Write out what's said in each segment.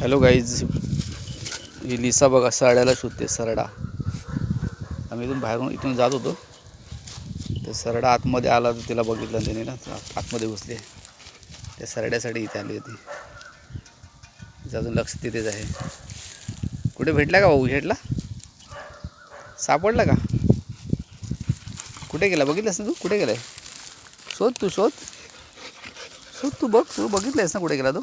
Hello guys, ही Lisa बघा सरड्याला शोधते. सरडा आम्ही इथून जात होतो, तर सरडा आतमध्ये आला तर तिला बघितलं त्याने ना, आतमध्ये घुसले. त्या सरड्यासाठी इथे आली होती. अजून लक्ष तिथेच आहे. कुठे भेटला का भाऊ? भेटला? सापडला का? कुठे गेला बघितलंस ना तू? कुठे गेलाय? शोध तू, शोध शोध तू, बघ. तू बघितलंयस ना कुठे गेला तो?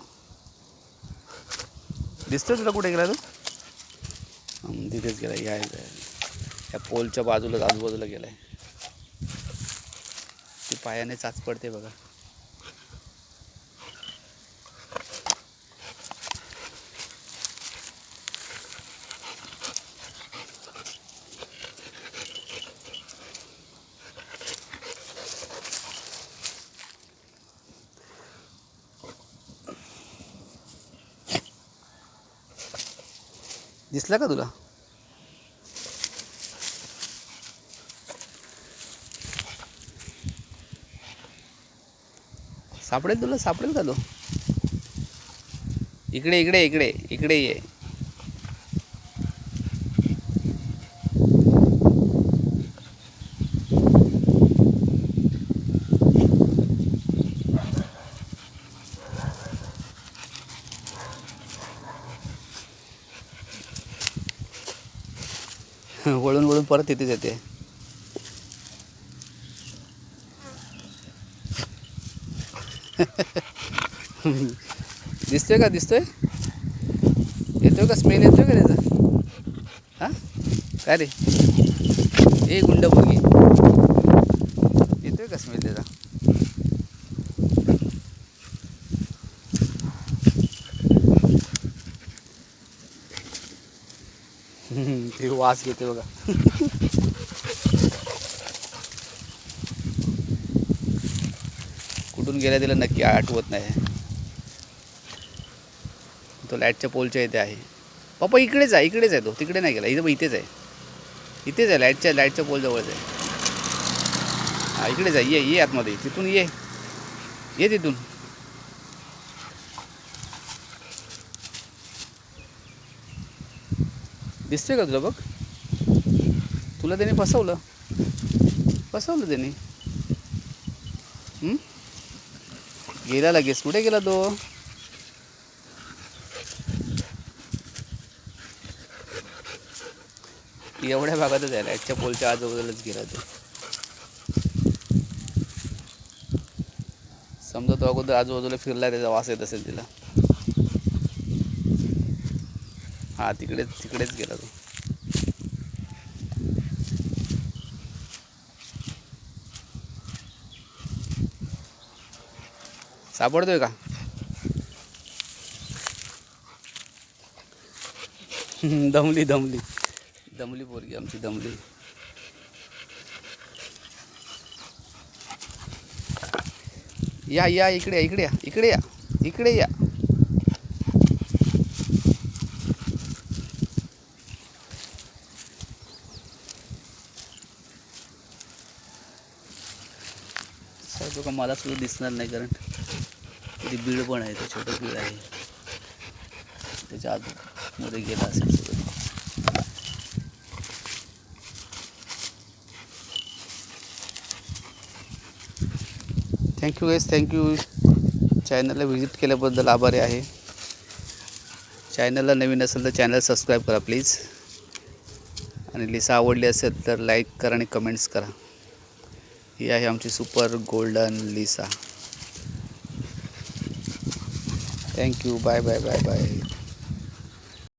दिसतोय तुला कुठे गेला तो? तिथेच गेला. या पोलच्या बाजूला, आजूबाजूला गेलाय. ती पायाने चाच पडते बघा. दिसला का तुला? सापडेल तुला? सापडेल का तो? इकडे इकडे इकडे इकडे ये. वळून वळून परत तिथेच येते. दिसतोय का? दिसतोय? येतोय का? स्मेल येतोय का त्याचा? हां, काय रे? ए गुंड मुलगी, येतोय का स्मेल त्याचा? ते वास घेते बघा. कुठून गेला तिला नक्की आठवत नाही. तो लाईटच्या पोलच्या इथे आहे. पप्पा इकडेच आहे, इकडेच आहे तो. तिकडे नाही गेला. इथेच आहे. इथेच आहे. लाईटच्या पोल जवळच आहे. हा, इकडेच आहे. ये आतमध्ये. तिथून ये तिथून. दिसतोय का तुला? बघ, तुला त्याने फसवलं त्याने. गेला लगेच. कुठे गेला तो? एवढ्या भागातच आहे. लाईटच्या पोलच्या आजूबाजूलाच गेला तो. समजा तो अगोदर आजूबाजूला फिरला, त्याचा वास येत असेल तिला. हा, तिकडेच गेला तो. सापडतोय का? दमली पोरगी आमची, दमली. या इकडे या. का मला सुद्धा दिसणार नाही, कारण तिथे बीड पण आहे. ते छोटं बीड आहे, त्याच्या आतमध्ये गेला असेल सगळं. Thank you guys, thank you. चॅनलला व्हिजिट केल्याबद्दल आभारी आहे. चॅनलला नवीन असेल तर चॅनल सबस्क्राईब करा प्लीज. आणि लिसा आवडली असेल तर लाईक करा आणि कमेंट्स करा. ही आहे आमची super golden Lisa. Thank you. Bye bye bye bye.